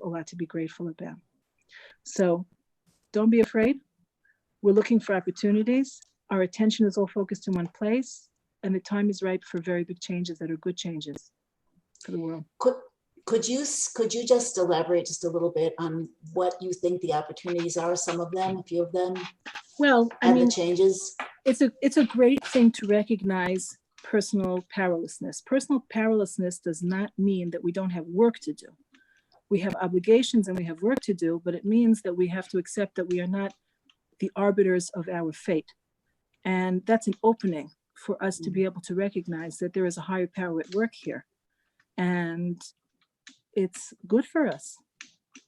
a lot to be grateful about. So don't be afraid. We're looking for opportunities. Our attention is all focused in one place, and the time is ripe for very big changes that are good changes for the world. Could you just elaborate just a little bit on what you think the opportunities are? Some of them, a few of them. Well, I mean, the changes. It's a great thing to recognize personal powerlessness. Personal powerlessness does not mean that we don't have work to do. We have obligations and we have work to do, but it means that we have to accept that we are not the arbiters of our fate. And that's an opening for us to be able to recognize that there is a higher power at work here. And it's good for us.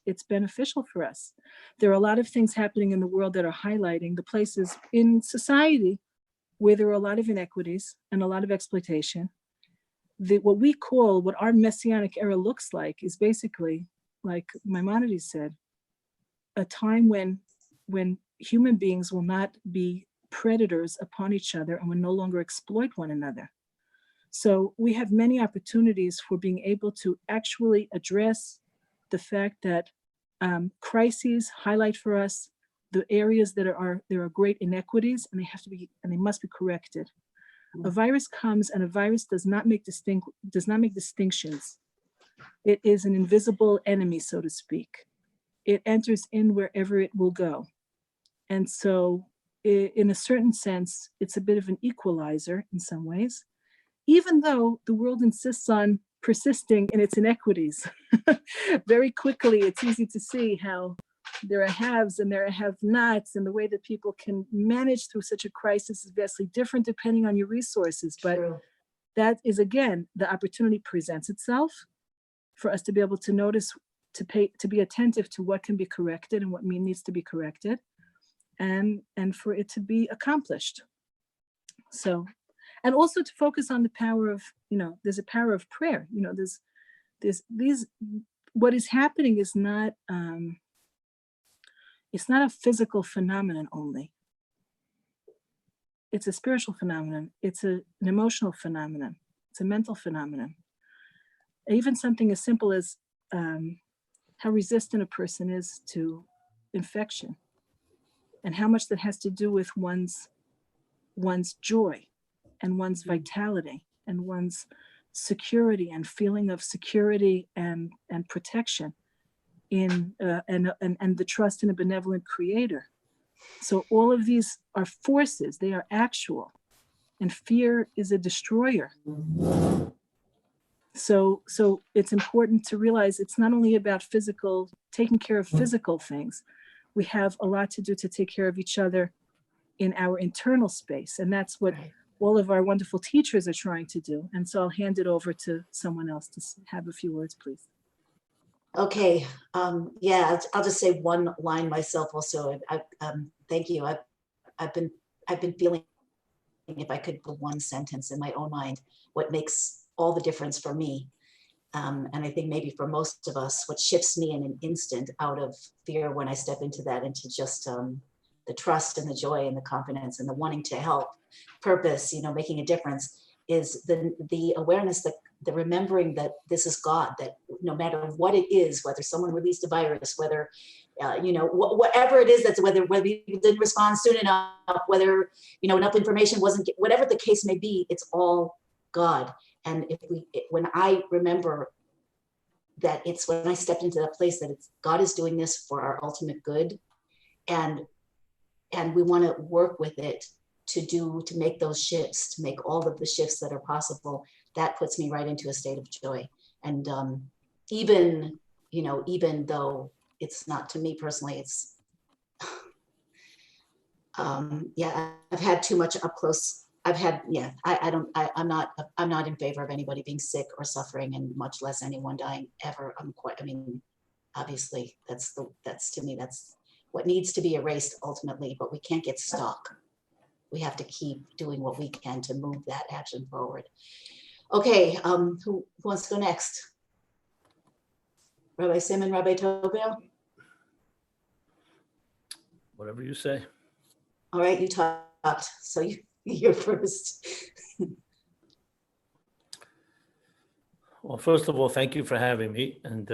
It's beneficial for us. There are a lot of things happening in the world that are highlighting the places in society where there are a lot of inequities and a lot of exploitation. What our messianic era looks like is basically, like Maimonides said, a time when human beings will not be predators upon each other and will no longer exploit one another. So we have many opportunities for being able to actually address the fact that crises highlight for us the areas that there are great inequities, and they must be corrected. A virus comes, and a virus does not make distinctions. It is an invisible enemy, so to speak. It enters in wherever it will go. And so in a certain sense, it's a bit of an equalizer in some ways, even though the world insists on persisting in its inequities. Very quickly, it's easy to see how there are haves and there are have-nots, and the way that people can manage through such a crisis is vastly different depending on your resources. But that is, again, the opportunity presents itself for us to be able to notice, to be attentive to what can be corrected and what needs to be corrected, and for it to be accomplished. So, and also to focus on the power of, there's a power of prayer. What is happening is not, it's not a physical phenomenon only. It's a spiritual phenomenon. It's an emotional phenomenon. It's a mental phenomenon. Even something as simple as how resistant a person is to infection, and how much that has to do with one's joy and one's vitality and one's security and feeling of security and protection in and the trust in a benevolent creator. So all of these are forces, they are actual, and fear is a destroyer. So it's important to realize it's not only about taking care of physical things. We have a lot to do to take care of each other in our internal space. And that's what all of our wonderful teachers are trying to do. And so I'll hand it over to someone else to have a few words, please. Okay. Yeah, I'll just say one line myself also. Thank you. I've been feeling, if I could put one sentence in my own mind, what makes all the difference for me. And I think maybe for most of us, what shifts me in an instant out of fear when I step into that, into just the trust and the joy and the confidence and the wanting to help, purpose, making a difference, is the awareness, that the remembering that this is God, that no matter what it is, whether someone released a virus, whether, whatever it is, that's whether you didn't respond soon enough, whether, enough information wasn't, whatever the case may be, it's all God. And when I remember that it's when I stepped into that place that it's God is doing this for our ultimate good, and we want to work with it to make those shifts, to make all of the shifts that are possible, that puts me right into a state of joy. And even though it's not, to me personally, it's I've had too much up close. I'm not in favor of anybody being sick or suffering, and much less anyone dying ever. Obviously that's to me, that's what needs to be erased ultimately, but we can't get stuck. We have to keep doing what we can to move that action forward. Okay, who wants to go next? Rabbi Simon, Rabbi Tobel? Whatever you say. All right, you talked, so you're first. Well, first of all, thank you for having me. And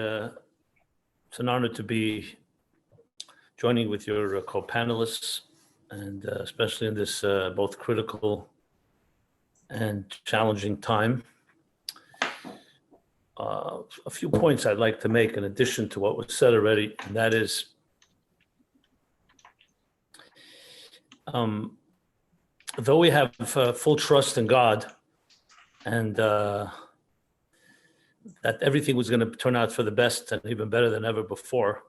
It's an honor to be joining with your co-panelists, and especially in this both critical and challenging time. A few points I'd like to make in addition to what was said already, and that is, though we have full trust in God and that everything was going to turn out for the best and even better than ever before,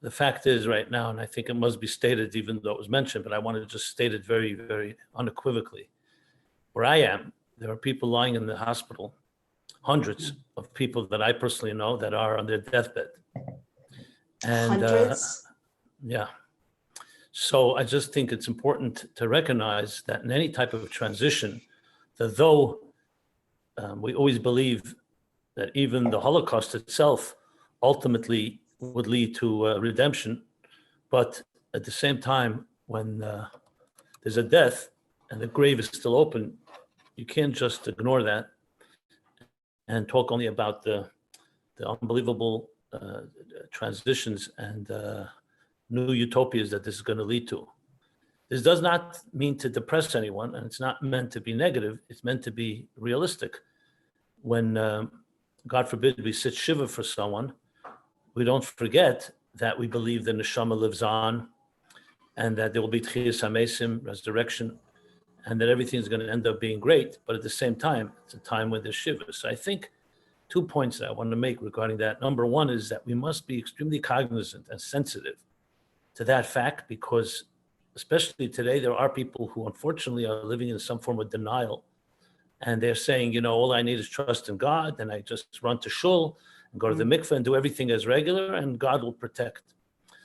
the fact is right now, and I think it must be stated even though it was mentioned, but I want to just state it very, very unequivocally. Where I am, there are people lying in the hospital, hundreds of people that I personally know that are on their deathbed. And Hundreds? yeah. So I just think it's important to recognize that in any type of transition, that though we always believe that even the Holocaust itself ultimately would lead to redemption, but at the same time, when there's a death and the grave is still open, you can't just ignore that and talk only about the unbelievable transitions and new utopias that this is going to lead to. This does not mean to depress anyone, and it's not meant to be negative. It's meant to be realistic. When, God forbid, we sit shiva for someone, we don't forget that we believe the neshama lives on, and that there will be tchiyas hamesim, resurrection, and that everything's going to end up being great. But at the same time, it's a time when there's shiva. So I think 2 points that I want to make regarding that. Number one is that we must be extremely cognizant and sensitive to that fact, because especially today, there are people who unfortunately are living in some form of denial. And they're saying, you know, all I need is trust in God, and I just run to shul and go to the mikveh and do everything as regular, and God will protect.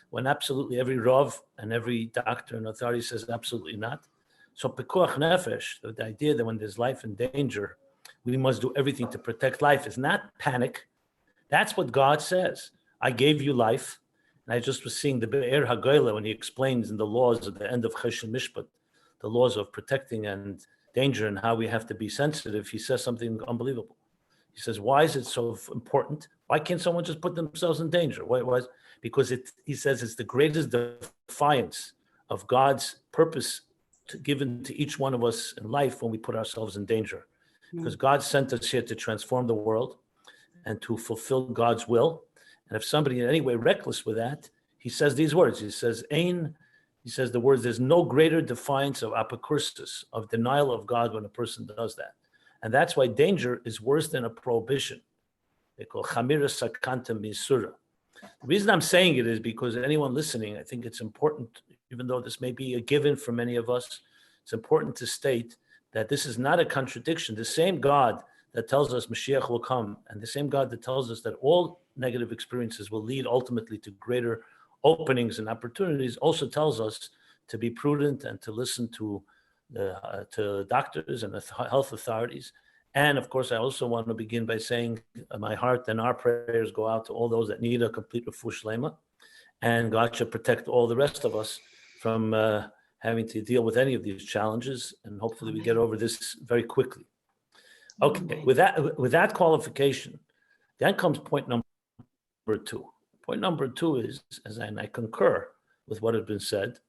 When absolutely every Rav and every doctor and authority says absolutely not. So pekuach nefesh, the idea that when there's life in danger, we must do everything to protect life, is not panic. That's what God says. I gave you life. And I just was seeing the Be'er HaGoyla when he explains in the laws at the end of Chesed Mishpat, the laws of protecting and danger and how we have to be sensitive. He says something unbelievable. He says, why is it so important? Why can't someone just put themselves in danger? Because he says it's the greatest defiance of God's purpose given to each one of us in life when we put ourselves in danger. Because God sent us here to transform the world and to fulfill God's will. And if somebody in any way reckless with that, he says these words. He says, the words, there's no greater defiance of apokursis, of denial of God, when a person does that. And that's why danger is worse than a prohibition. They call chamira sakanta misura. The reason I'm saying it is because anyone listening, I think it's important, even though this may be a given for many of us, it's important to state that this is not a contradiction. The same God that tells us Mashiach will come, and the same God that tells us that all negative experiences will lead ultimately to greater openings and opportunities, also tells us to be prudent and to listen to doctors and the health authorities. And of course, I also want to begin by saying my heart and our prayers go out to all those that need a complete refuah shlema, and God should protect all the rest of us from having to deal with any of these challenges, and hopefully we get over this very quickly. Okay, with that qualification, then comes point number two. Point number two is, and I concur with what has been said,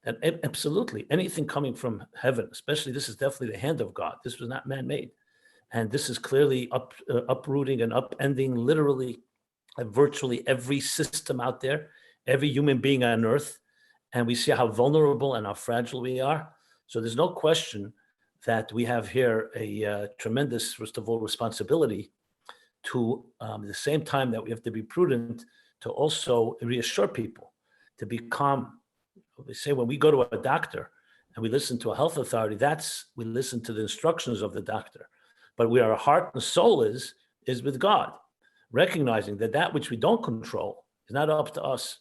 that absolutely anything coming from heaven, especially this is definitely the hand of God. This was not man-made. And this is clearly uprooting and upending literally virtually every system out there, every human being on earth. And we see how vulnerable and how fragile we are. So there's no question that we have here a tremendous, first of all, responsibility to, at the same time that we have to be prudent, to also reassure people, to be calm. We say when we go to a doctor and we listen to a health authority, we listen to the instructions of the doctor. But where our heart and soul is with God, recognizing that which we don't control is not up to us.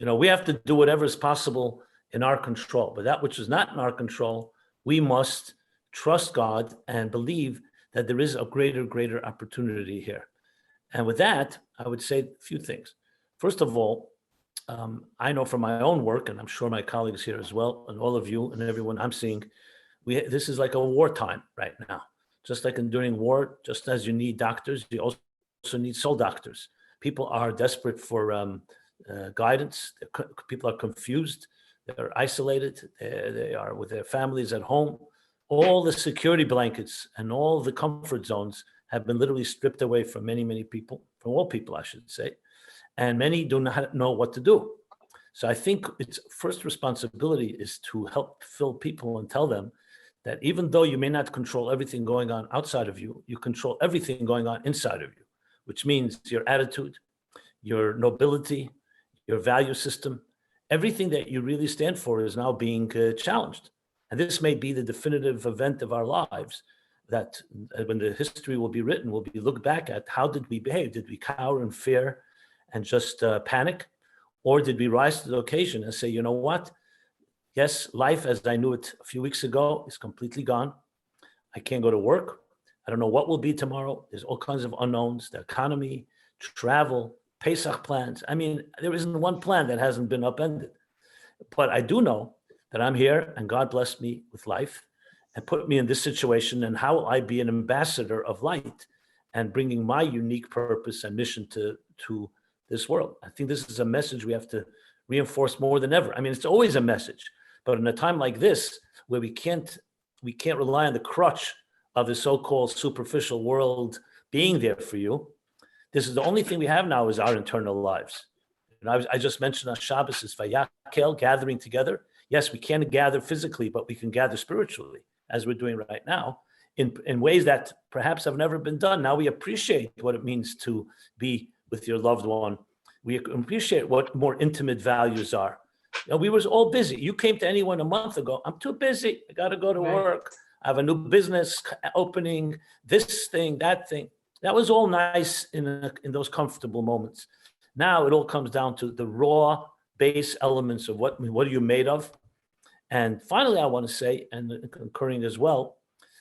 You know, we have to do whatever is possible in our control, but that which is not in our control, we must trust God and believe that there is a greater opportunity here. And with that, I would say a few things. First of all, I know from my own work, and I'm sure my colleagues here as well, and all of you and everyone I'm seeing, this is like a wartime right now. Just like during war, just as you need doctors, you also need soul doctors, People are desperate for guidance. People are confused. They're isolated. They are with their families at home. All the security blankets and all the comfort zones have been literally stripped away from many, many people, from all people, I should say. And many do not know what to do. So I think its first responsibility is to help fill people and tell them that even though you may not control everything going on outside of you, you control everything going on inside of you, which means your attitude, your nobility, your value system, everything that you really stand for is now being challenged. And this may be the definitive event of our lives, that when the history will be written, will be looked back at, how did we behave? Did we cower in fear and just panic? Or did we rise to the occasion and say, you know what? Yes, life as I knew it a few weeks ago is completely gone. I can't go to work. I don't know what will be tomorrow. There's all kinds of unknowns, the economy, travel, Pesach plans. I mean, there isn't one plan that hasn't been upended. But I do know that I'm here and God blessed me with life and put me in this situation, and how will I be an ambassador of light and bringing my unique purpose and mission to this world. I think this is a message we have to reinforce more than ever. I mean, it's always a message, but in a time like this, where we can't rely on the crutch of the so-called superficial world being there for you. This is the only thing we have now, is our internal lives. And I just mentioned on Shabbos is Vayakel, gathering together. Yes, we can't gather physically, but we can gather spiritually, as we're doing right now, in ways that perhaps have never been done. Now we appreciate what it means to be with your loved one. We appreciate what more intimate values are. You know, we was all busy. You came to anyone a month ago, I'm too busy. I got to go to work. I have a new business opening, this thing, that thing. That was all nice in those comfortable moments. Now it all comes down to the raw base elements of what are you made of. And finally, I want to say, and concurring as well,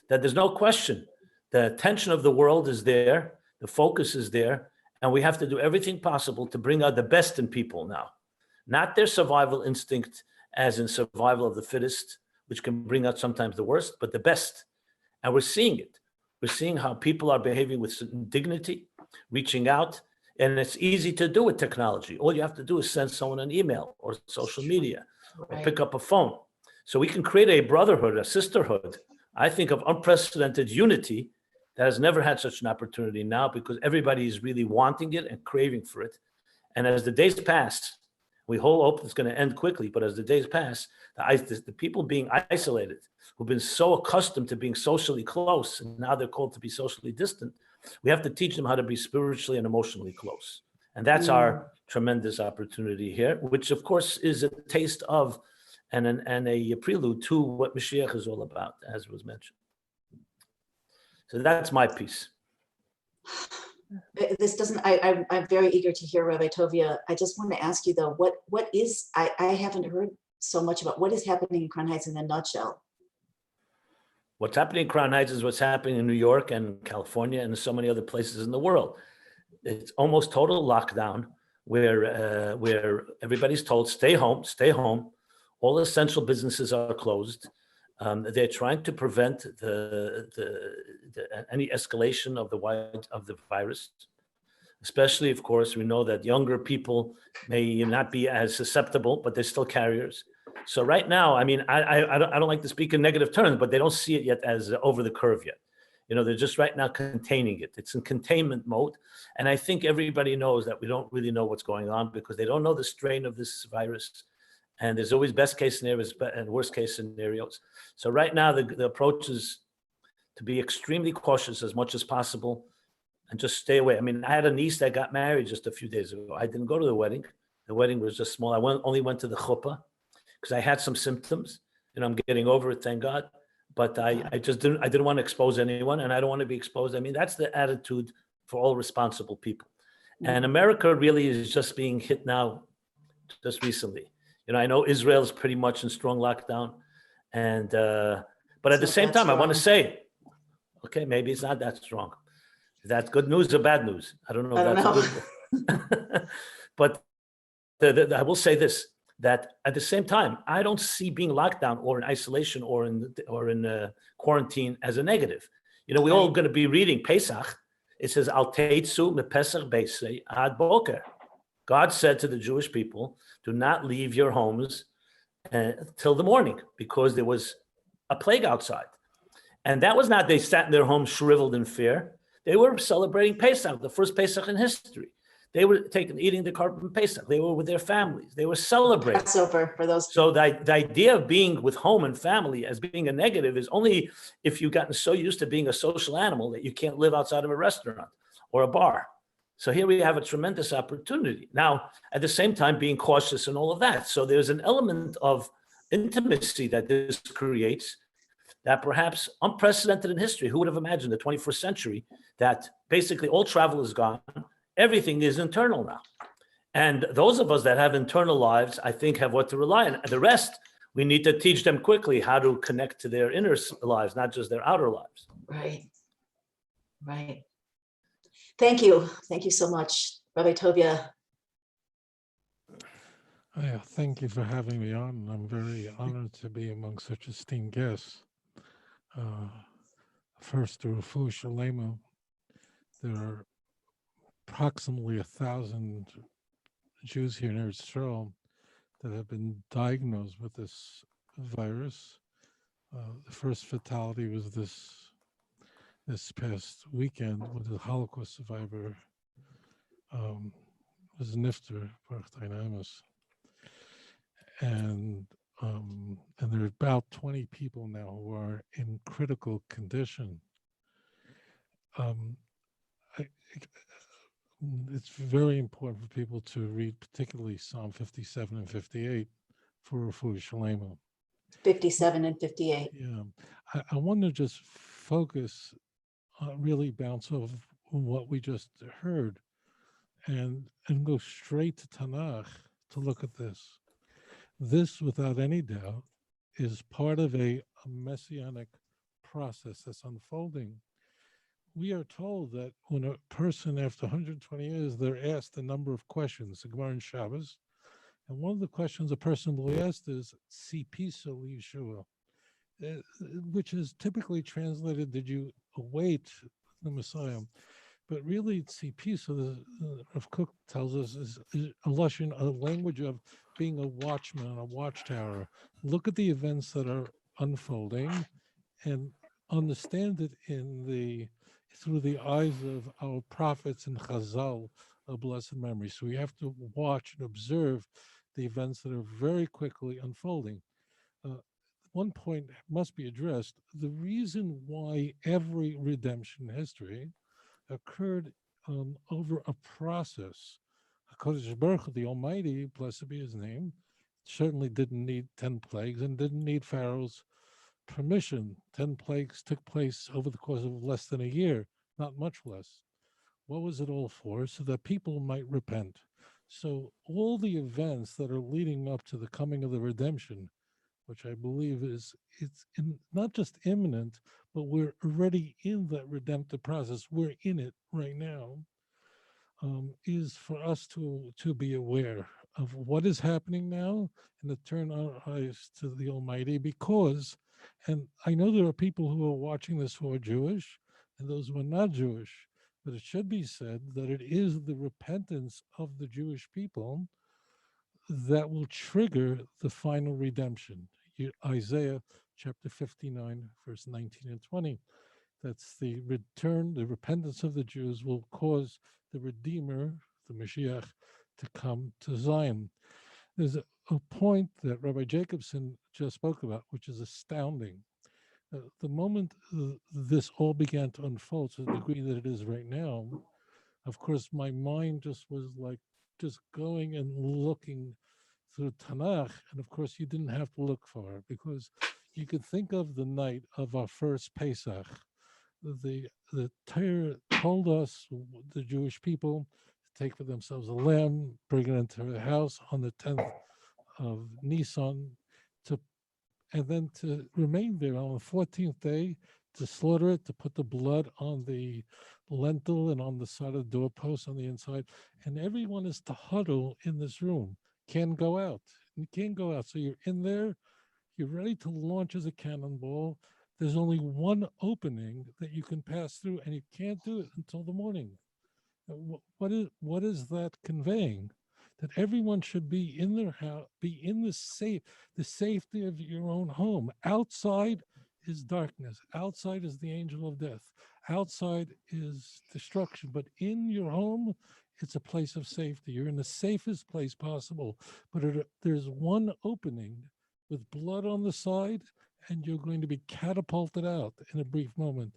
that there's no question the attention of the world is there, the focus is there, and we have to do everything possible to bring out the best in people now. Not their survival instinct as in survival of the fittest, which can bring out sometimes the worst, but the best. And we're seeing it. We're seeing how people are behaving with certain dignity, reaching out, and it's easy to do with technology. All you have to do is send someone an email or social media, or pick up a phone. So we can create a brotherhood, a sisterhood, I think, of unprecedented unity that has never had such an opportunity now, because everybody is really wanting it and craving for it. And as the days pass, we hope it's going to end quickly, but as the days pass, the people being isolated, who've been so accustomed to being socially close, and now they're called to be socially distant, we have to teach them how to be spiritually and emotionally close. And that's our tremendous opportunity here, which of course is a taste of and a prelude to what Mashiach is all about, as was mentioned. So that's my piece. This doesn't, I'm very eager to hear Rabbi Tovia. I just want to ask you though, what is, I haven't heard so much about what is happening in Crown Heights in a nutshell. What's happening in Crown Heights is what's happening in New York and California and so many other places in the world. It's almost total lockdown where everybody's told, stay home. All essential businesses are closed. They're trying to prevent any escalation of the virus. Especially, of course, we know that younger people may not be as susceptible, but they're still carriers. So right now, I mean, I don't like to speak in negative terms, but they don't see it yet as over the curve yet. You know, they're just right now containing it. It's in containment mode. And I think everybody knows that we don't really know what's going on because they don't know the strain of this virus. And there's always best case scenarios and worst case scenarios. So right now, the approach is to be extremely cautious as much as possible and just stay away. I mean, I had a niece that got married just a few days ago. I didn't go to the wedding. The wedding was just small. I only went to the chuppah because I had some symptoms and I'm getting over it, thank God. But I didn't want to expose anyone, and I don't want to be exposed. I mean, that's the attitude for all responsible people. And America really is just being hit now, just recently. You know, I know Israel is pretty much in strong lockdown, and but at the same time, I want to say, okay, maybe it's not that strong. Is that good news or bad news? I don't know. Good. But I will say this: that at the same time, I don't see being locked down or in isolation or in quarantine as a negative. You know, we're all going to be reading Pesach, It says, Al teitzu mepesach beisei ad boker. God said to the Jewish people, do not leave your homes till the morning, because there was a plague outside. And that was not they sat in their homes shriveled in fear. They were celebrating Pesach, the first Pesach in history. They were eating the korban Pesach. They were with their families. They were celebrating. Passover for those. So the idea of being with home and family as being a negative is only if you've gotten so used to being a social animal that you can't live outside of a restaurant or a bar. So here we have a tremendous opportunity. Now, at the same time, being cautious and all of that. So there's an element of intimacy that this creates that perhaps unprecedented in history. Who would have imagined the 21st century that basically all travel is gone, everything is internal now. And those of us that have internal lives, I think, have what to rely on. The rest, we need to teach them quickly how to connect to their inner lives, not just their outer lives. Right. Right. Thank you. Thank you so much, Rabbi Tovia. Yeah, thank you for having me on. I'm very honored to be among such esteemed guests. First, to Refuah Shalema, there are approximately 1,000 Jews here in Eretz Yisrael that have been diagnosed with this virus. The first fatality was this past weekend, with a Holocaust survivor was Nifter, Baruch Dynamis. And there are about 20 people now who are in critical condition. It's very important for people to read particularly Psalm 57 and 58 for Refuah Shalema. 57 and 58. Yeah, I want to just focus, really bounce off what we just heard and go straight to Tanakh to look at this. This, without any doubt, is part of a messianic process that's unfolding. We are told that when a person, after 120 years, they're asked a number of questions, the Gemara in Shabbos, and one of the questions a person will be asked is, Tzipisa Yeshua, which is typically translated, did you await the Messiah? But really, Tzipisa, Rav Kook tells us, is a language of being a watchman, a watchtower. Look at the events that are unfolding and understand it through the eyes of our prophets and Chazal of blessed memory. So we have to watch and observe the events that are very quickly unfolding. One point must be addressed. The reason why every redemption history occurred over a process. HaKadosh Baruch Hu, the Almighty, blessed be his name, certainly didn't need 10 plagues and didn't need Pharaoh's permission. 10 plagues took place over the course of less than a year, not much less. What was it all for? So that people might repent. So all the events that are leading up to the coming of the redemption, which I believe it's not just imminent, but we're already in that redemptive process. We're in it right now. Is for us to be aware of what is happening now and to turn our eyes to the Almighty, because, and I know there are people who are watching this who are Jewish and those who are not Jewish, but it should be said that it is the repentance of the Jewish people that will trigger the final redemption. Isaiah chapter 59, verse 19 and 20. That's the return, the repentance of the Jews will cause the Redeemer, the Mashiach, to come to Zion. There's a point that Rabbi Jacobson just spoke about, which is astounding. The moment this all began to unfold to the degree that it is right now, of course, my mind just was like just going and looking through Tanakh. And of course, you didn't have to look far, because you could think of the night of our first Pesach. The Torah told us, the Jewish people, to take for themselves a lamb, bring it into the house on the 10th of Nisan, and then to remain there on the 14th day, to slaughter it, to put the blood on the lintel and on the side of the doorpost on the inside. And everyone is to huddle in this room, can't go out. You can't go out. So you're in there, you're ready to launch as a cannonball. there's only one opening that you can pass through, and you can't do it until the morning. What is that conveying? That everyone should be in their house, be in the safety of your own home. Outside is darkness. Outside is the angel of death. Outside is destruction. But in your home, it's a place of safety. You're in the safest place possible. But there's one opening with blood on the side, and you're going to be catapulted out in a brief moment.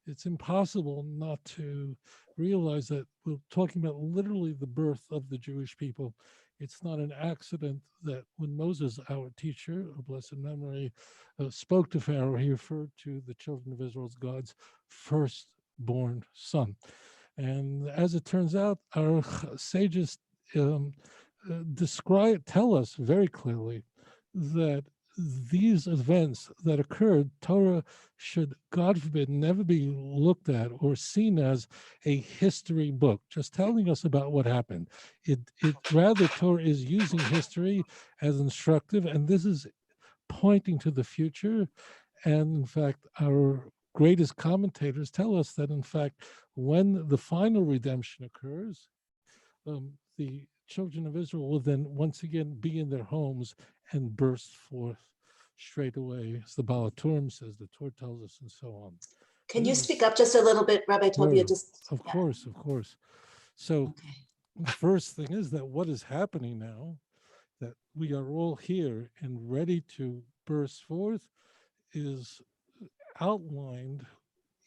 It's impossible not to realize that we're talking about literally the birth of the Jewish people. It's not an accident that when Moses, our teacher of blessed memory, spoke to Pharaoh, he referred to the children of Israel's God's firstborn son. And as it turns out, our sages tell us very clearly that these events that occurred, Torah should, God forbid, never be looked at or seen as a history book, just telling us about what happened. It rather, Torah is using history as instructive, and this is pointing to the future. And in fact, our greatest commentators tell us that, in fact, when the final redemption occurs, the children of Israel will then once again be in their homes and burst forth straight away, as the Baal HaTurim says, the Torah tells us, and so on. Can you speak up just a little bit, Rabbi Tovia? Of course. So Okay. the first thing is that what is happening now, that we are all here and ready to burst forth, is outlined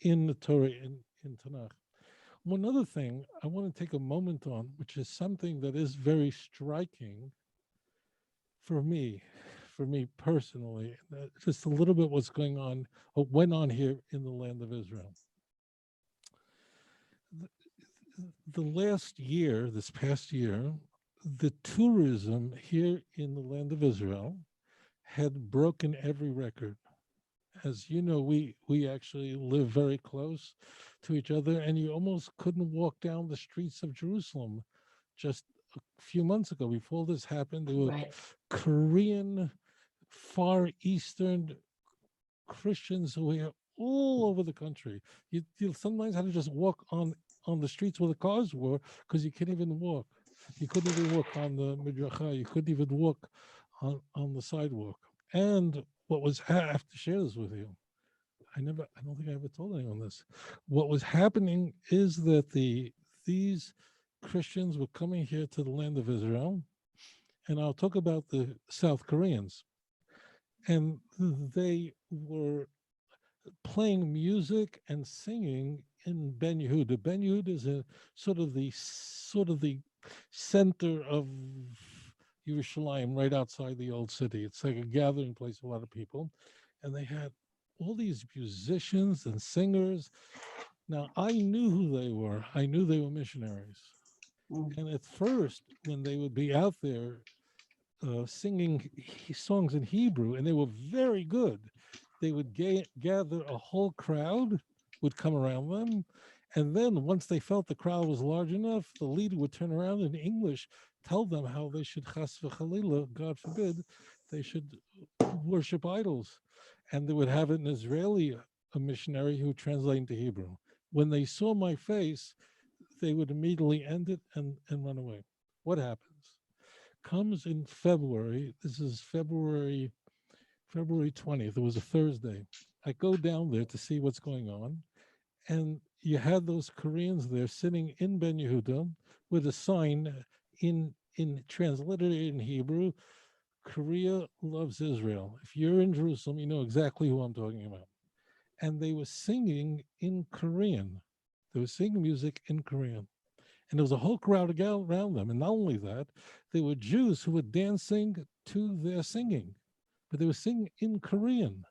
in the Torah, in Tanakh. One other thing I want to take a moment on, which is something that is very striking for me personally, just a little bit what's going on, what went on here in the land of Israel. The last year, this past year, the tourism here in the land of Israel had broken every record. As you know, we actually live very close to each other, and you almost couldn't walk down the streets of Jerusalem. Just a few months ago, before this happened, there were Korean, Far Eastern Christians who were all over the country. You sometimes had to just walk on the streets where the cars were, because you can't even walk. You couldn't even walk on the midracha. You couldn't even walk on the sidewalk. And what was, I have to share this with you. I don't think I ever told anyone this. What was happening is that these Christians were coming here to the land of Israel, and I'll talk about the South Koreans. And they were playing music and singing in Ben Yehuda. Ben Yehuda is a sort of the center of Yerushalayim, right outside the old city. It's like a gathering place for a lot of people. And they had all these musicians and singers. Now, I knew who they were. I knew they were missionaries. And at first, when they would be out there singing songs in Hebrew, and they were very good, they would gather a whole crowd, would come around them. And then once they felt the crowd was large enough, the leader would turn around in English, tell them how they should, chas v'chalila, God forbid, they should worship idols. And they would have an Israeli, a missionary, who would translate into Hebrew. When they saw my face, they would immediately end it and run away. What happens? Comes in February, this is February 20th, it was a Thursday. I go down there to see what's going on, and you had those Koreans there sitting in Ben Yehuda with a sign in translated in Hebrew, Korea loves Israel. If you're in Jerusalem, you know exactly who I'm talking about. And they were singing in Korean. They were singing music in Korean. And there was a whole crowd around them. And not only that, there were Jews who were dancing to their singing, but they were singing in Korean.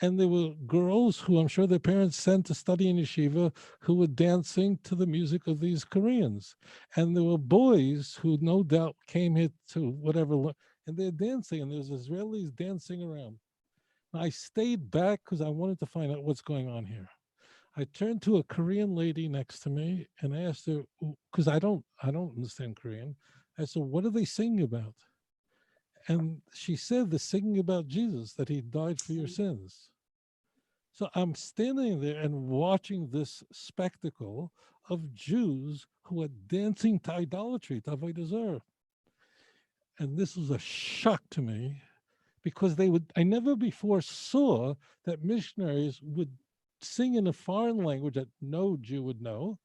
And there were girls who I'm sure their parents sent to study in yeshiva who were dancing to the music of these Koreans. And there were boys who no doubt came here to whatever, and they're dancing, and there's Israelis dancing around. I stayed back because I wanted to find out what's going on here. I turned to a Korean lady next to me and I asked her, because I don't understand Korean. I said, what are they singing about? And she said they're singing about Jesus, that he died for your sins. So I'm standing there and watching this spectacle of Jews who are dancing to idolatry, to Avodah Zarah. And this was a shock to me because I never before saw that missionaries would sing in a foreign language that no Jew would know.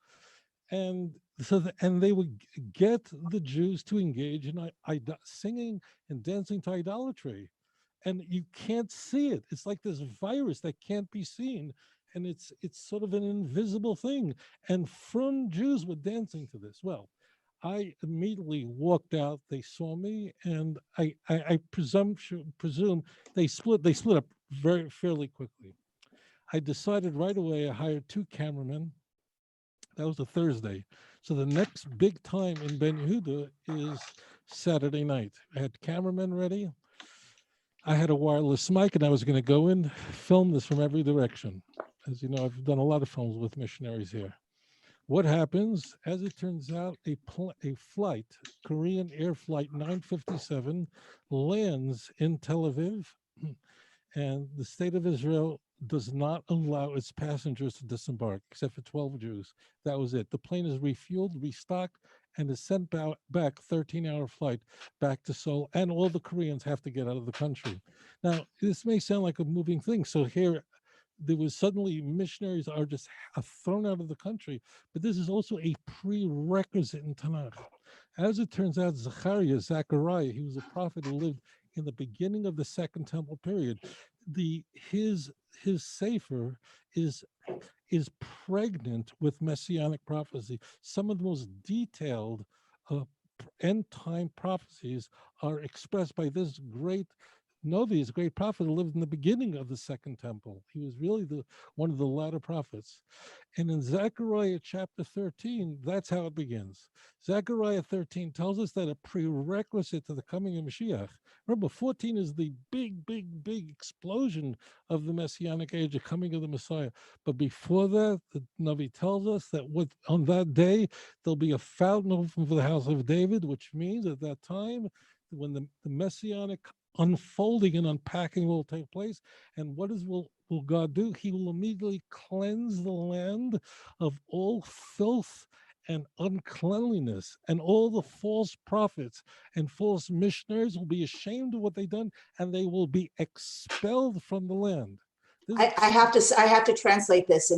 And and they would get the Jews to engage in singing and dancing to idolatry. And you can't see it. It's like this virus that can't be seen. And it's sort of an invisible thing. And from Jews were dancing to this. Well, I immediately walked out. They saw me, and I presume they split up very fairly quickly. I decided right away. I hired 2 cameramen. That was a Thursday. So the next big time in Ben Yehuda is Saturday night. I had cameramen ready. I had a wireless mic, and I was going to go in, film this from every direction. As you know, I've done a lot of films with missionaries here. What happens? As it turns out, a flight, Korean Air Flight 957, lands in Tel Aviv, and the state of Israel does not allow its passengers to disembark, except for 12 Jews. That was it. The plane is refueled, restocked, and is sent back 13-hour flight back to Seoul, and all the Koreans have to get out of the country. Now, this may sound like a moving thing. So here, there was suddenly missionaries are just thrown out of the country, but this is also a prerequisite in Tanakh. As it turns out, Zechariah, he was a prophet who lived in the beginning of the Second Temple period. His sefer is pregnant with messianic prophecy. Some of the most detailed end time prophecies are expressed by this great Novi, is a great prophet who lived in the beginning of the Second Temple. He was really one of the latter prophets. And in Zechariah chapter 13, that's how it begins. Zechariah 13 tells us that a prerequisite to the coming of Mashiach. Remember, 14 is the big, big, big explosion of the Messianic age, the coming of the Messiah. But before that, the Navi tells us that on that day, there'll be a fountain open for the house of David, which means at that time, when the Messianic unfolding and unpacking will take place. And what will God do? He will immediately cleanse the land of all filth and uncleanliness, and all the false prophets and false missionaries will be ashamed of what they've done, and they will be expelled from the land. I have to translate this.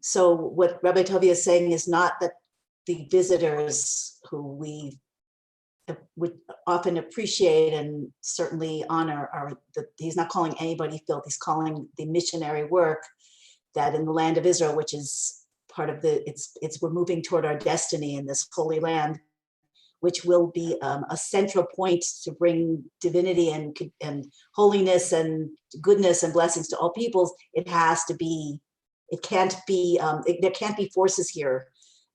So what Rabbi Tovia is saying is not that the visitors who we would often appreciate and certainly honor he's not calling anybody filth. He's calling the missionary work that in the land of Israel, which is part of we're moving toward our destiny in this holy land, which will be a central point to bring divinity and holiness and goodness and blessings to all peoples. There can't be forces here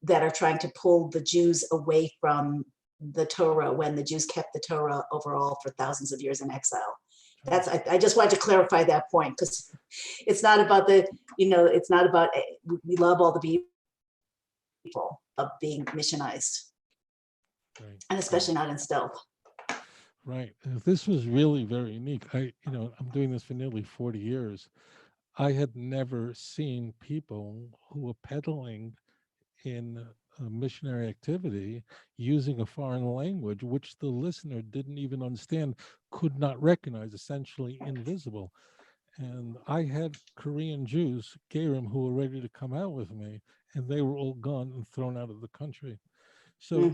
that are trying to pull the Jews away from the Torah when the Jews kept the Torah overall for thousands of years in exile. I just wanted to clarify that point, because it's not about it's not about, we love all the people of being missionized, Right. and especially not in stealth. Right. This was really very unique. I'm doing this for nearly 40 years. I had never seen people who were peddling in missionary activity using a foreign language which the listener didn't even understand, could not recognize, essentially invisible. And I had Korean Jews, Gerim, who were ready to come out with me, and they were all gone and thrown out of the country. So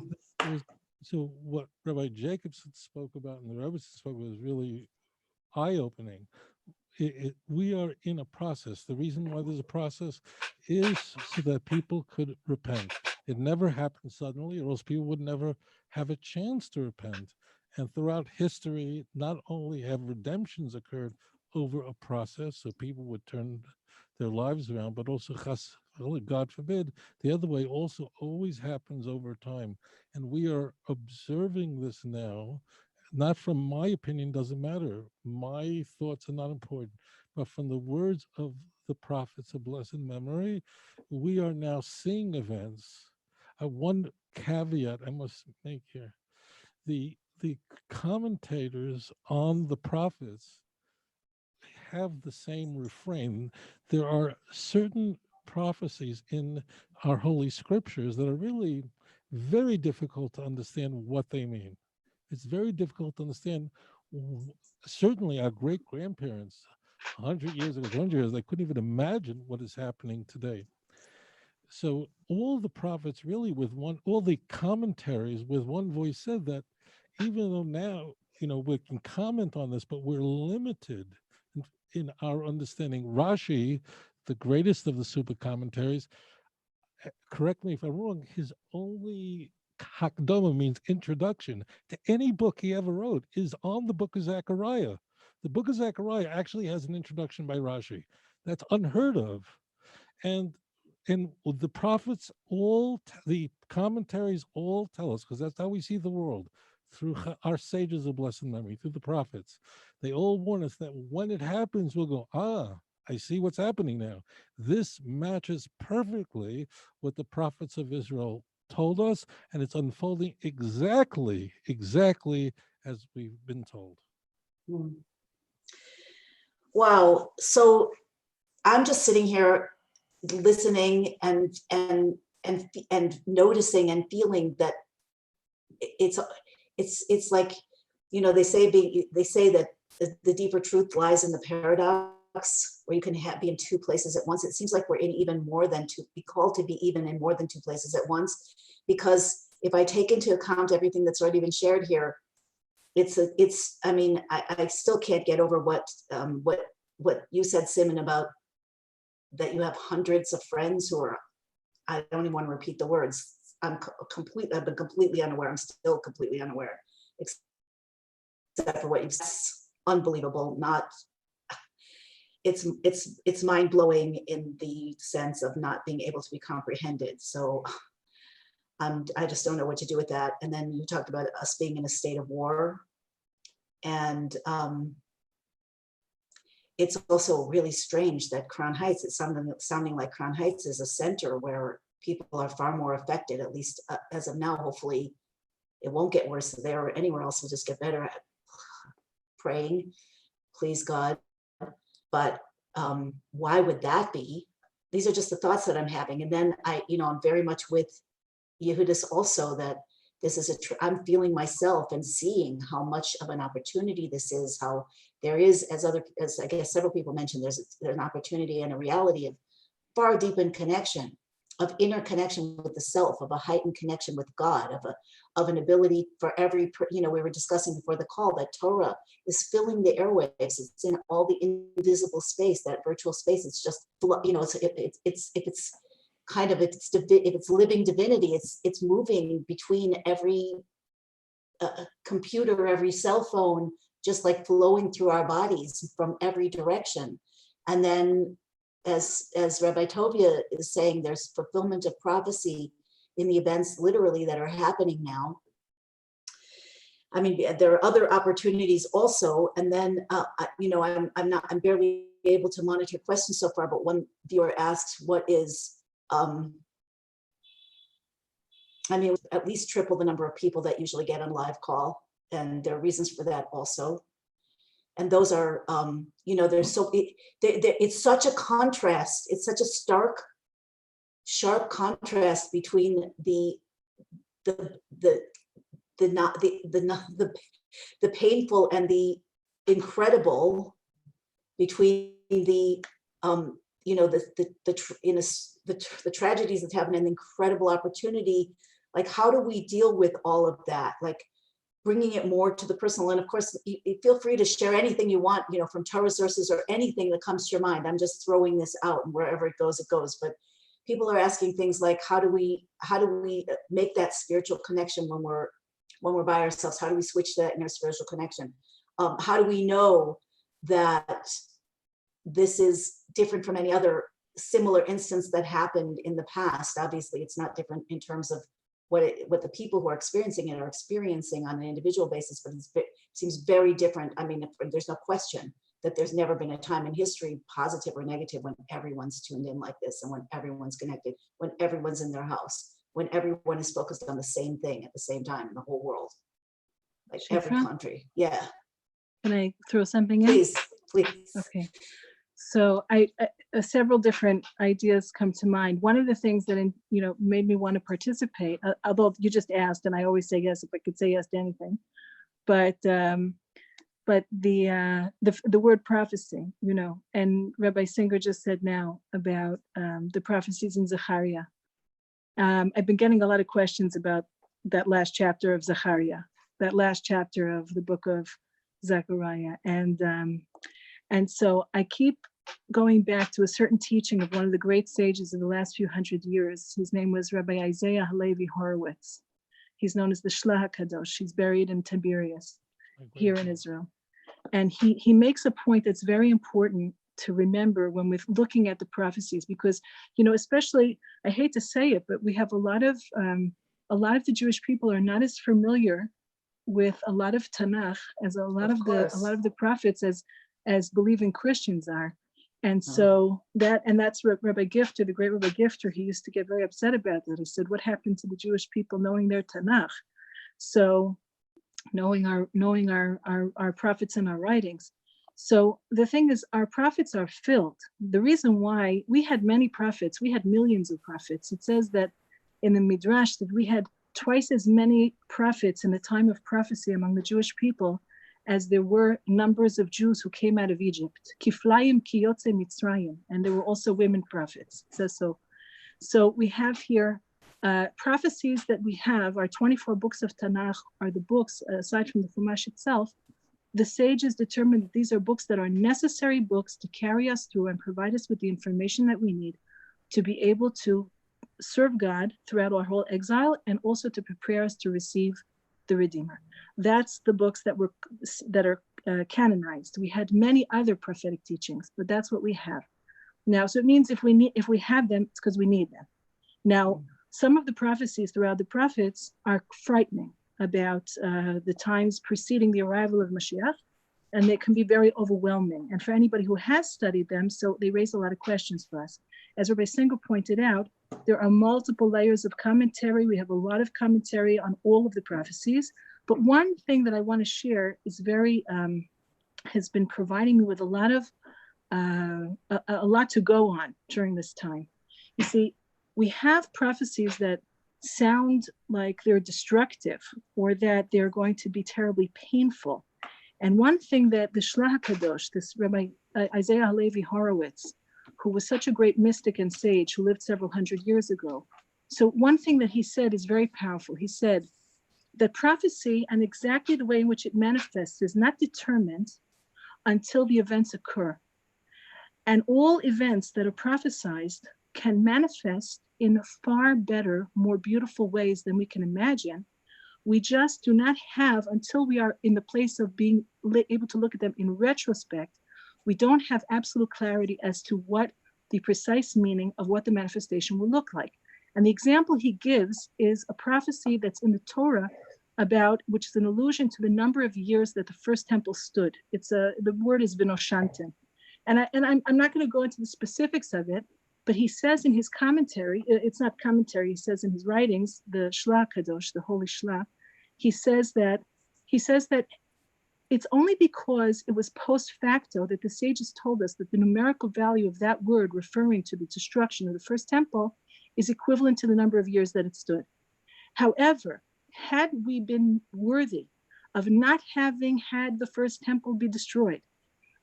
so what Rabbi Jacobson spoke about and the Rebbetzin spoke about was really eye-opening. We are in a process. The reason why there's a process is so that people could repent. It never happened suddenly, or else people would never have a chance to repent. And throughout history, not only have redemptions occurred over a process, so people would turn their lives around, but also, God forbid, the other way also always happens over time. And we are observing this now. Not from my opinion, doesn't matter. My thoughts are not important, but from the words of the prophets of blessed memory, we are now seeing events. One caveat I must make here: the commentators on the prophets have the same refrain. There are certain prophecies in our holy scriptures that are really very difficult to understand what they mean. It's very difficult to understand. Certainly, our great grandparents, 100 years ago, 200 years, they couldn't even imagine what is happening today. So all the prophets really all the commentaries with one voice said that even though now, we can comment on this, but we're limited in our understanding. Rashi, the greatest of the super commentaries, correct me if I'm wrong, his only Hakdama means introduction to any book he ever wrote is on the book of Zechariah. The book of Zechariah actually has an introduction by Rashi. That's unheard of. And the prophets the commentaries all tell us, because that's how we see the world, through our sages of blessed memory, through the prophets. They all warn us that when it happens, we'll go, I see what's happening now. This matches perfectly what the prophets of Israel told us, and it's unfolding exactly as we've been told. Wow. So I'm just sitting here listening and noticing and feeling that it's like, they say that the deeper truth lies in the paradox, where you can be in two places at once. It seems like we're in even more than be called to be even in more than two places at once, because if I take into account everything that's already been shared here, I still can't get over what you said, Simon, about that you have hundreds of friends who are, I don't even want to repeat the words. I've been completely unaware. I'm still completely unaware, except for what you've said. Unbelievable. It's mind blowing in the sense of not being able to be comprehended. So I just don't know what to do with that. And then you talked about us being in a state of war. And it's also really strange that Crown Heights, it's sounding like Crown Heights is a center where people are far more affected, at least as of now. Hopefully it won't get worse there or anywhere else. Will just get better at praying, please God. But why would that be? These are just the thoughts that I'm having. And then I'm very much with Yehudis also, that this is I'm feeling myself and seeing how much of an opportunity this is, how there is, as I guess several people mentioned, there's an opportunity and a reality of far deepened connection, of inner connection with the self, of a heightened connection with God, of an ability for every, we were discussing before the call that Torah is filling the airwaves. It's in all the invisible space, that virtual space. It's just, if it's living divinity, it's moving between every computer, every cell phone, just like flowing through our bodies from every direction. And then, as Rabbi Tovia is saying, there's fulfillment of prophecy in the events literally that are happening now. I mean, there are other opportunities also. And then, I'm barely able to monitor questions so far, but one viewer asks, what is, at least triple the number of people that usually get on live call. And there are reasons for that also. And those are, it's such a contrast. It's such a stark, sharp contrast between the painful and the incredible, between the tragedies that happen and the incredible opportunity. Like, how do we deal with all of that? Like, bringing it more to the personal. And of course, you feel free to share anything you want, from Torah sources or anything that comes to your mind. I'm just throwing this out, and wherever it goes, it goes. But people are asking things like, how do we make that spiritual connection when we're by ourselves? How do we switch that inner spiritual connection? How do we know that this is different from any other similar instance that happened in the past? Obviously, it's not different in terms of what the people who are experiencing it are experiencing on an individual basis, but it seems very different. I mean, there's no question that there's never been a time in history, positive or negative, when everyone's tuned in like this, and when everyone's connected, when everyone's in their house, when everyone is focused on the same thing at the same time in the whole world, like Shifra? every country. Yeah. Can I throw something in? Please, please. Okay. So several different ideas come to mind. One of the things that made me want to participate, although you just asked, and I always say yes if I could say yes to anything, but the word prophecy, and Rabbi Singer just said now about the prophecies in Zechariah. I've been getting a lot of questions about that last chapter of Zechariah, that last chapter of the book of Zechariah, and so I keep going back to a certain teaching of one of the great sages of the last few hundred years. His name was Rabbi Isaiah Halevi Horowitz. He's known as the Shlah HaKadosh. He's buried in Tiberias here in Israel. And he makes a point that's very important to remember when we're looking at the prophecies, because, especially, I hate to say it, but we have a lot of the Jewish people are not as familiar with a lot of Tanakh as a lot of the prophets as believing Christians are. And so that's Rabbi Gifter, the great Rabbi Gifter, he used to get very upset about that. He said, what happened to the Jewish people knowing their Tanakh? So knowing our prophets and our writings. So the thing is, our prophets are filled. The reason why we had many prophets, we had millions of prophets. It says that in the Midrash that we had twice as many prophets in the time of prophecy among the Jewish people as there were numbers of Jews who came out of Egypt. Kiflayim ki yotze Mitzrayim, and there were also women prophets. It says so. So we have here prophecies that we have. Our 24 books of Tanakh are the books, aside from the Chumash itself. The sages determined that these are books that are necessary books to carry us through and provide us with the information that we need to be able to serve God throughout our whole exile, and also to prepare us to receive the Redeemer. That's the books that are canonized. We had many other prophetic teachings, but that's what we have now. So it means if we have them, it's because we need them. Now, some of the prophecies throughout the prophets are frightening about the times preceding the arrival of Mashiach, and they can be very overwhelming. And for anybody who has studied them, so they raise a lot of questions for us. As Rabbi Singer pointed out, there are multiple layers of commentary. We have a lot of commentary on all of the prophecies. But one thing that I want to share is has been providing me with a lot to go on during this time. You see, we have prophecies that sound like they're destructive or that they're going to be terribly painful. And one thing that the Shlah HaKadosh, this Rabbi Isaiah Halevi Horowitz, who was such a great mystic and sage who lived several hundred years ago. So one thing that he said is very powerful. He said that prophecy and exactly the way in which it manifests is not determined until the events occur. And all events that are prophesied can manifest in far better, more beautiful ways than we can imagine. We just do not have, until we are in the place of being able to look at them in retrospect, we don't have absolute clarity as to what the precise meaning of what the manifestation will look like. And the example he gives is a prophecy that's in the Torah about, which is an allusion to the number of years that the first temple stood. The word is Vinoshanten. And I'm not going to go into the specifics of it, but he says in his commentary, it's not commentary, he says in his writings, the Shlah Kadosh, the Holy Shlah, he says that it's only because it was post facto that the sages told us that the numerical value of that word referring to the destruction of the first temple is equivalent to the number of years that it stood. However, had we been worthy of not having had the first temple be destroyed,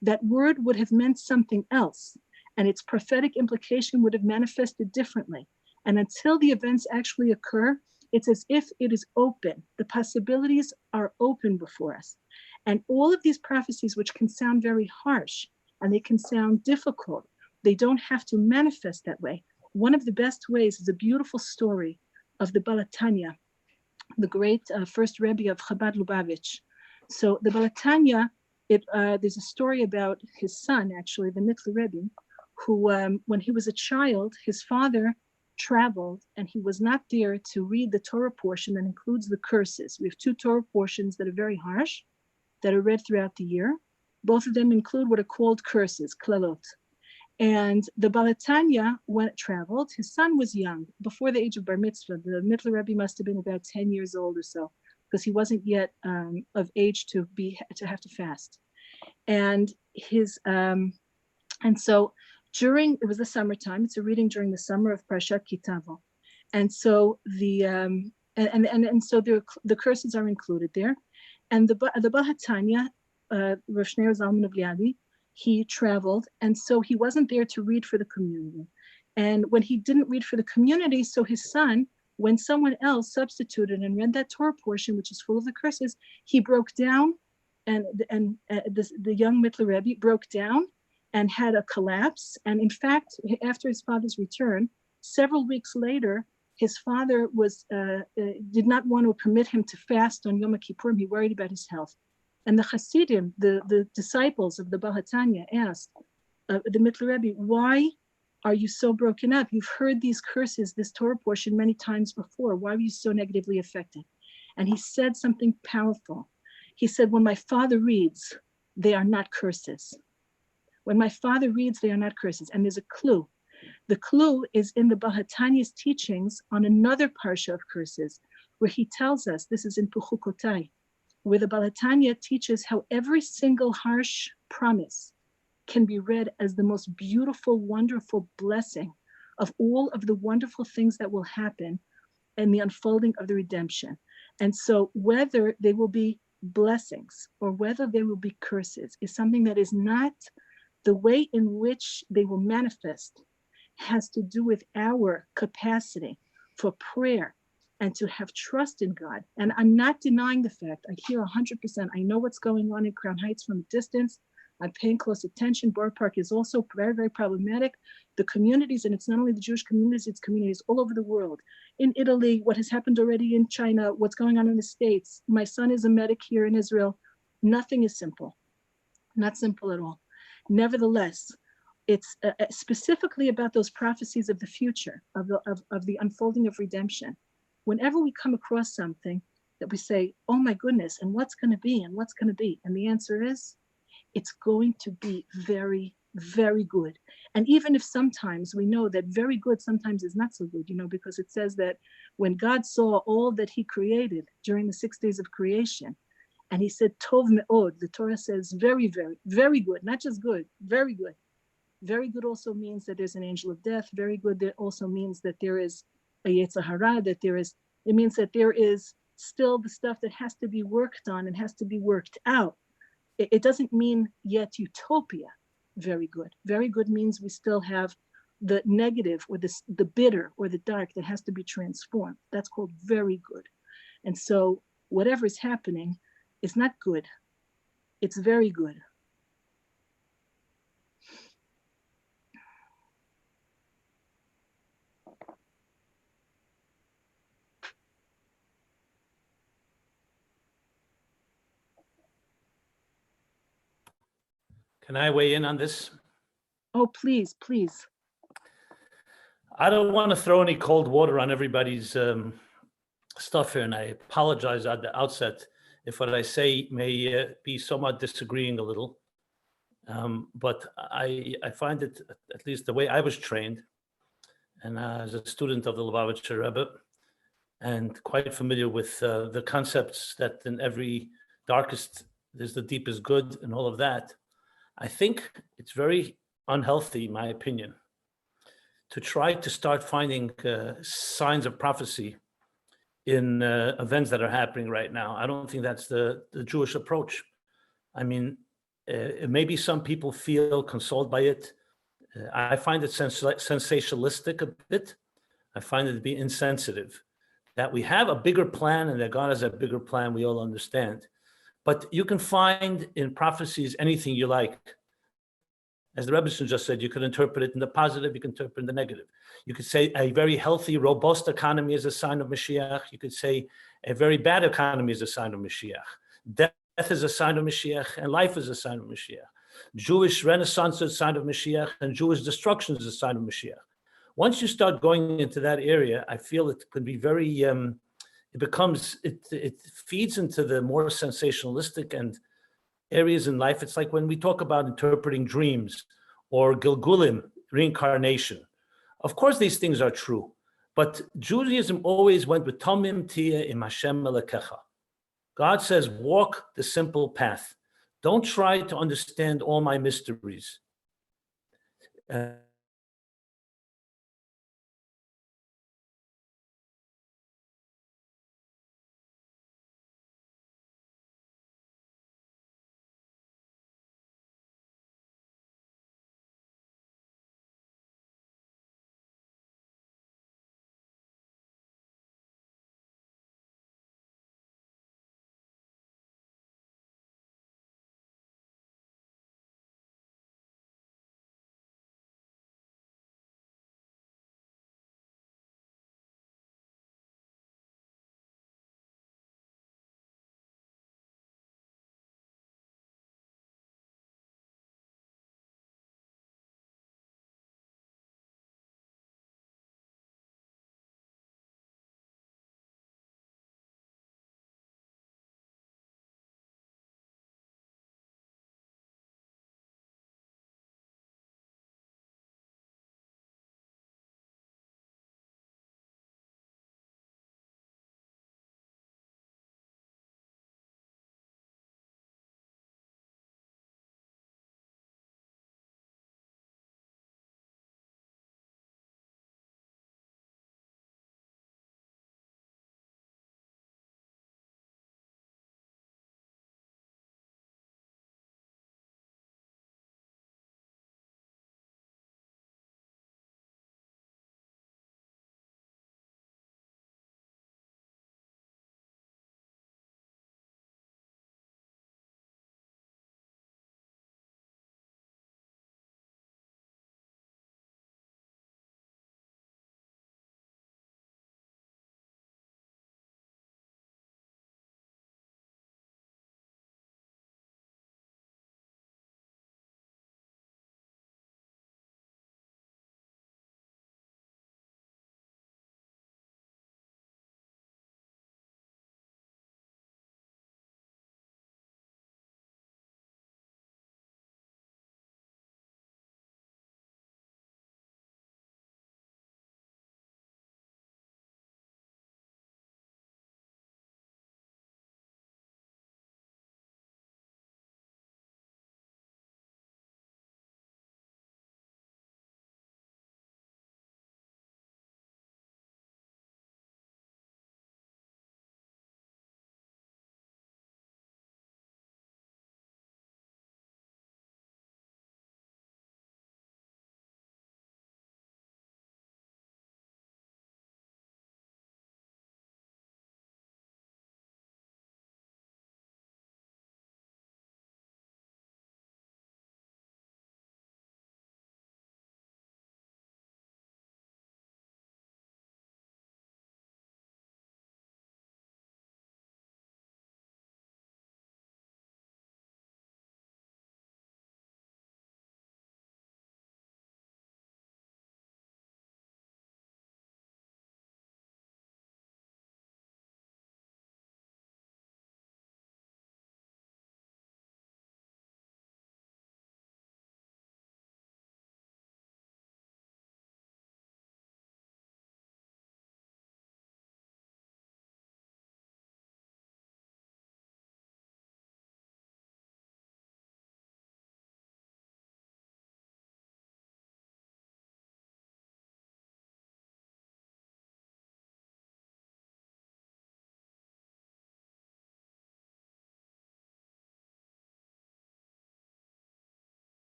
that word would have meant something else, and its prophetic implication would have manifested differently. And until the events actually occur, it's as if it is open. The possibilities are open before us. And all of these prophecies, which can sound very harsh and they can sound difficult, they don't have to manifest that way. One of the best ways is a beautiful story of the Baal HaTanya, the great first Rebbe of Chabad Lubavitch. So the Baal HaTanya, there's a story about his son, actually, the Mitzvah Rebbe, who, when he was a child, his father traveled and he was not there to read the Torah portion that includes the curses. We have two Torah portions that are very harsh, that are read throughout the year. Both of them include what are called curses, klalot. And the Baal HaTanya, when it traveled, his son was young, before the age of bar mitzvah. The Mitzvah Rebbe must have been about 10 years old or so, because he wasn't yet of age to have to fast. And so it was the summertime. It's a reading during the summer of Parshat Kitavo. And so the curses are included there. And the Baal HaTanya, Rav Shneur Zalman of Liadi, he traveled, and so he wasn't there to read for the community. And when he didn't read for the community, so his son, when someone else substituted and read that Torah portion, which is full of the curses, he broke down, and the young Mittler Rebbe broke down and had a collapse. And in fact, after his father's return, several weeks later, his father did not want to permit him to fast on Yom Kippurim. He worried about his health. And the Hasidim, the disciples of the Baal HaTanya, asked the Mittler Rebbe, why are you so broken up? You've heard these curses, this Torah portion many times before. Why were you so negatively affected? And he said something powerful. He said, when my father reads, they are not curses. When my father reads, they are not curses. And there's a clue. The clue is in the Baal HaTanya's teachings on another parsha of curses, where he tells us, this is in Puchukotai, where the Baal HaTanya teaches how every single harsh promise can be read as the most beautiful, wonderful blessing of all of the wonderful things that will happen in the unfolding of the redemption. And so whether they will be blessings or whether they will be curses is something that is not the way in which they will manifest, has to do with our capacity for prayer and to have trust in God. And I'm not denying the fact, I hear 100%, I know what's going on in Crown Heights from a distance. I'm paying close attention. Borough Park is also very, very problematic. The communities, and it's not only the Jewish communities, it's communities all over the world. In Italy, what has happened already in China, what's going on in the States. My son is a medic here in Israel. Nothing is simple, not simple at all. Nevertheless, it's specifically about those prophecies of the future, of the unfolding of redemption. Whenever we come across something that we say, oh my goodness, and what's going to be, and what's going to be? And the answer is, it's going to be very, very good. And even if sometimes we know that very good sometimes is not so good, because it says that when God saw all that he created during the 6 days of creation, and he said, Tov me'od, the Torah says very, very, very good, not just good, very good. Very good also means that there's an angel of death. Very good, that also means that there is a Yetzer Hara, it means that there is still the stuff that has to be worked on and has to be worked out. It doesn't mean yet utopia, very good. Very good means we still have the negative or the bitter or the dark that has to be transformed. That's called very good. And so whatever is happening is not good. It's very good. Can I weigh in on this? Oh, please, please. I don't want to throw any cold water on everybody's stuff here, and I apologize at the outset if what I say may be somewhat disagreeing a little. But I find it, at least the way I was trained, and as a student of the Lubavitcher Rebbe, and quite familiar with the concepts that in every darkest, there's the deepest good and all of that. I think it's very unhealthy, in my opinion, to try to start finding signs of prophecy in events that are happening right now. I don't think that's the Jewish approach. I mean, maybe some people feel consoled by it. I find it sensationalistic a bit. I find it to be insensitive. That we have a bigger plan and that God has a bigger plan, we all understand. But you can find in prophecies anything you like. As the Rebbe just said, you can interpret it in the positive, you can interpret it in the negative. You could say a very healthy, robust economy is a sign of Mashiach. You could say a very bad economy is a sign of Mashiach. Death is a sign of Mashiach, and life is a sign of Mashiach. Jewish renaissance is a sign of Mashiach, and Jewish destruction is a sign of Mashiach. Once you start going into that area, I feel it could be very, it feeds into the more sensationalistic and areas in life. It's like when we talk about interpreting dreams or Gilgulim, reincarnation. Of course, these things are true, but Judaism always went with Tamim Tia im Hashem Melekecha. God says, walk the simple path. Don't try to understand all my mysteries.